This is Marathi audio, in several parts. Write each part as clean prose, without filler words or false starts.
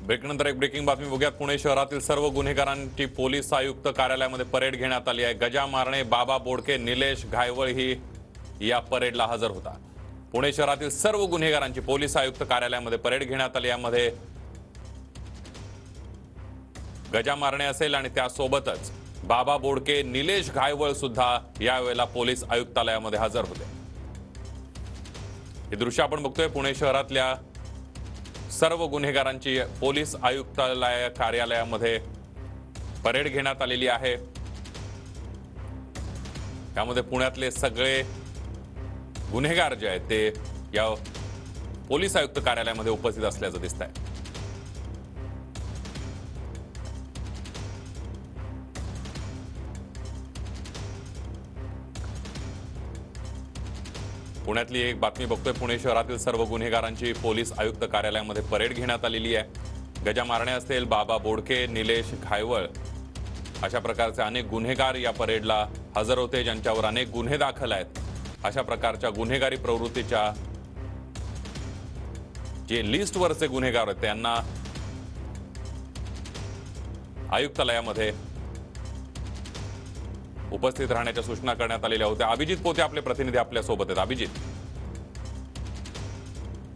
ब्रेकनंतर एक ब्रेकिंग बातमी बघूयात। पुणे शहरातील सर्व गुन्हेगारांची पोलीस आयुक्त कार्यालयामध्ये परेड घेण्यात आली आहे। गजा मारणे, बाबा बोडके, निलेश घायवळ ही या परेडला हजर होता। पुणे शहरातील सर्व गुन्हेगारांची पोलीस आयुक्त कार्यालयामध्ये परेड घेण्यात आली। यामध्ये गजा मारणे असेल आणि त्यासोबतच बाबा बोडके, निलेश घायवळ सुद्धा यावेळेला पोलीस आयुक्तालयामध्ये हजर होते। हे दृश्य आपण बघतोय। पुणे शहरातल्या सर्व गुन्हेगारांची पोलीस आयुक्तालय कार्यालयामध्ये परेड घेण्यात आलेली आहे। त्यामध्ये पुण्यातले सगळे गुन्हेगार जे आहेत ते या पोलीस आयुक्त कार्यालयामध्ये उपस्थित असल्याचं दिसतंय। पुण्यातली एक बातमी बघतोय। पुणे शहरातील सर्व गुन्हेगारांची पोलीस आयुक्त कार्यालयामध्ये परेड घेण्यात आलेली आहे। गजा मारणे असतील, बाबा बोडके, निलेश घायवळ अशा प्रकारचे अनेक गुन्हेगार या परेडला हजर होते, ज्यांच्यावर अनेक गुन्हे दाखल आहेत। अशा प्रकारच्या गुन्हेगारी प्रवृत्तीच्या जे लिस्टवरचे गुन्हेगार आहेत त्यांना आयुक्तालयामध्ये उपस्थित राहण्याच्या सूचना करण्यात आलेल्या होत्या। अभिजित पोते आपले प्रतिनिधी आपल्या सोबत आहेत। अभिजित,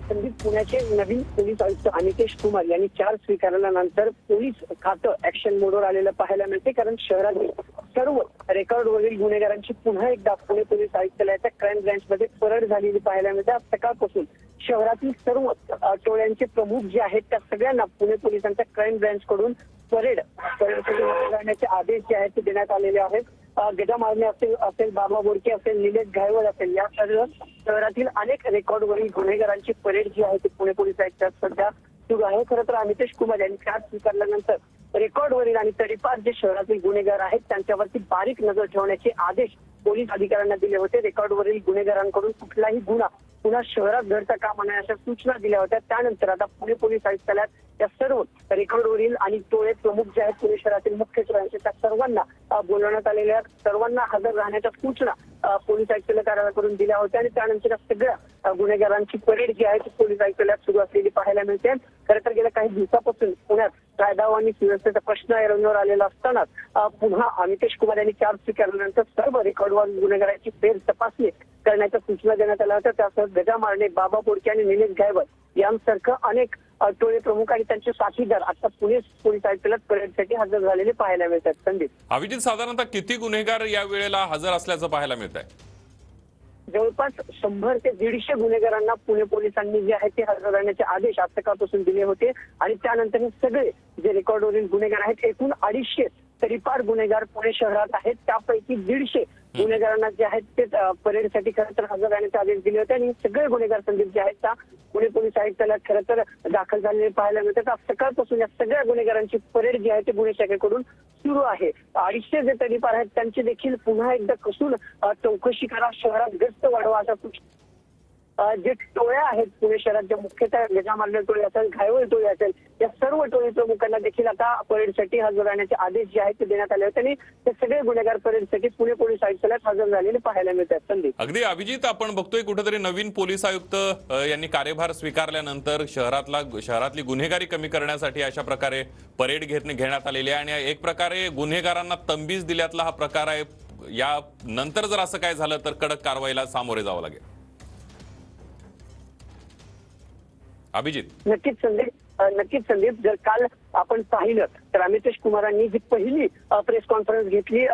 संदीप, पुण्याचे नवीन पोलीस आयुक्त अनिकेश कुमार यांनी चार्ज स्वीकारल्यानंतर पोलीस खातं ऍक्शन मोडवर आलेलं पाहायला मिळते। कारण शहरातील सर्व रेकॉर्डवरील गुन्हेगारांची पुन्हा एकदा पुणे पोलीस आयुक्तालयाच्या क्राईम ब्रँचमध्ये परेड झालेली पाहायला मिळते। आज सकाळपासून शहरातील सर्व टोळ्यांचे प्रमुख जे आहेत त्या सगळ्यांना पुणे पोलिसांच्या क्राईम ब्रँच कडून परेड करण्याचे आदेश जे आहेत ते देण्यात आलेले आहेत। गजा मारणे असेल, बाबा बोडके असेल, निलेश घायवळ असेल, या सर्व शहरातील अनेक रेकॉर्डवरील गुन्हेगारांची परेड जी आहे ती पुणे पोलीस आयुक्तालयात सध्या सुरू आहे। खरं तर अनिकेश कुमार यांनी चार्ज स्वीकारल्यानंतर रेकॉर्डवरील आणि तडीपार जे शहरातील गुन्हेगार आहेत त्यांच्यावरती बारीक नजर ठेवण्याचे आदेश पोलीस अधिकाऱ्यांना दिले होते। रेकॉर्डवरील गुन्हेगारांकडून कुठलाही गुन्हा पुन्हा शहरात घडता कामा नये अशा सूचना दिल्या होत्या। त्यानंतर आता पुणे पोलीस आयुक्तालयात या सर्व रेकॉर्डवरील आणि टोळे प्रमुख जे आहेत पुणे शहरातील मुख्य चोरांचे त्या सर्वांना बोलवण्यात आलेल्या, सर्वांना हजर राहण्याच्या सूचना पोलीस आयुक्तालय कार्यालयाकडून दिल्या होत्या आणि त्यानंतर या सगळ्या गुन्हेगारांची परेड जी आहे ती पोलीस आयुक्तालयात सुरू असलेली पाहायला मिळते। खरं तर गेल्या काही दिवसापासून पुण्यात कायदा आणि सुव्यवस्थेचा प्रश्न ऐरणीवर आलेला असताना पुन्हा अनिकेश कुमार यांनी चार्ज स्वीकारल्यानंतर सर्व रेकॉर्डवर गुन्हेगारांची फेर तपासणी करण्याच्या सूचना देण्यात आल्या होत्या। त्यासह गजा मारणे, बाबा बोडके आणि निलेश घायवळ यांसारखं अनेक टोळे प्रमुख आणि त्यांचे साथीदार आता पुणे पोलीस आयुक्तालयात परेडसाठी हजर झालेले पाहायला मिळतात। संदीप, अभिजित, साधारणतः किती गुन्हेगार या वेळेला हजर असल्याचं पाहायला मिळत आहे? जवळपास 100 ते 150 गुन्हेगारांना पुणे पोलिसांनी जे आहे ते हजर राहण्याचे आदेश आज सकाळपासून दिले होते आणि त्यानंतर हे सगळे जे रेकॉर्डवरील गुन्हेगार आहेत एकूण 250 तडीपार गुन्हेगार पुणे शहरात आहेत। त्यापैकी 150 गुन्हेगारांना जे आहेत ते परेडसाठी खरं तर हजर राहण्याचे आदेश दिले होते आणि सगळे गुन्हेगार संदीप जे आहेत त्या पुणे पोलीस आयुक्तालयात खरं तर दाखल झालेले पाहायला मिळतात। आज सकाळपासून या सगळ्या गुन्हेगारांची परेड जी आहे ते गुन्हे शाखेकडून सुरू आहे। 250 जे तडीपार आहेत त्यांची देखील पुन्हा एकदा कसून चौकशी करा, शहरात गस्त वाढवा अशा सूचना जे टोळ्या आहेत पुणे शहरात ज्या मुख्यतः गजा मारणे टोळी असेल, घायवळ टोळी असेल, या सर्व टोळी प्रमुखांना देखील आता परेडसाठी हजर राहण्याचे आदेश जे आहेत ते देण्यात आले होते आणि ते सगळे गुन्हेगार परेडसाठी पुणे पोलीस आयुक्तालयात हजर झालेले पाहायला मिळतात। संदीप, अगदी अभिजित, आपण बघतोय कुठेतरी नवीन पोलीस आयुक्त यांनी कार्यभार स्वीकारल्यानंतर शहरातली गुन्हेगारी कमी करण्यासाठी अशा प्रकारे परेड घेण्यात आलेली आहे आणि एक प्रकारे गुन्हेगारांना तंबीज दिल्यातला हा प्रकार आहे। या नंतर जर असं काय झालं तर कडक कारवाईला सामोरे जावं लागेल। अभिजित, नक्कीच संदीप, जर काल आपण पाहिलं तर अनिकेश कुमारांनी जी पहिली प्रेस कॉन्फरन्स घेतली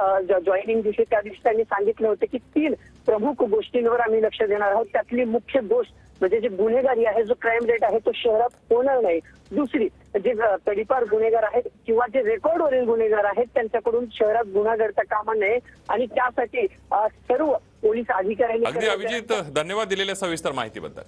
जॉईनिंग दिवशी, त्या दिवशी त्यांनी सांगितलं होतं की 3 प्रमुख गोष्टींवर आम्ही लक्ष देणार आहोत। त्यातली मुख्य गोष्ट म्हणजे जे गुन्हेगारी आहे, जो क्राईम रेट आहे तो शहरात होणार नाही। दुसरी, जे तडीपार गुन्हेगार आहेत किंवा जे रेकॉर्डवरील गुन्हेगार आहेत त्यांच्याकडून शहरात गुन्हा घडता कामा नये आणि त्यासाठी सर्व पोलीस अधिकाऱ्यांनी अगदी अभिजित, धन्यवाद दिलेल्या सविस्तर माहितीबद्दल।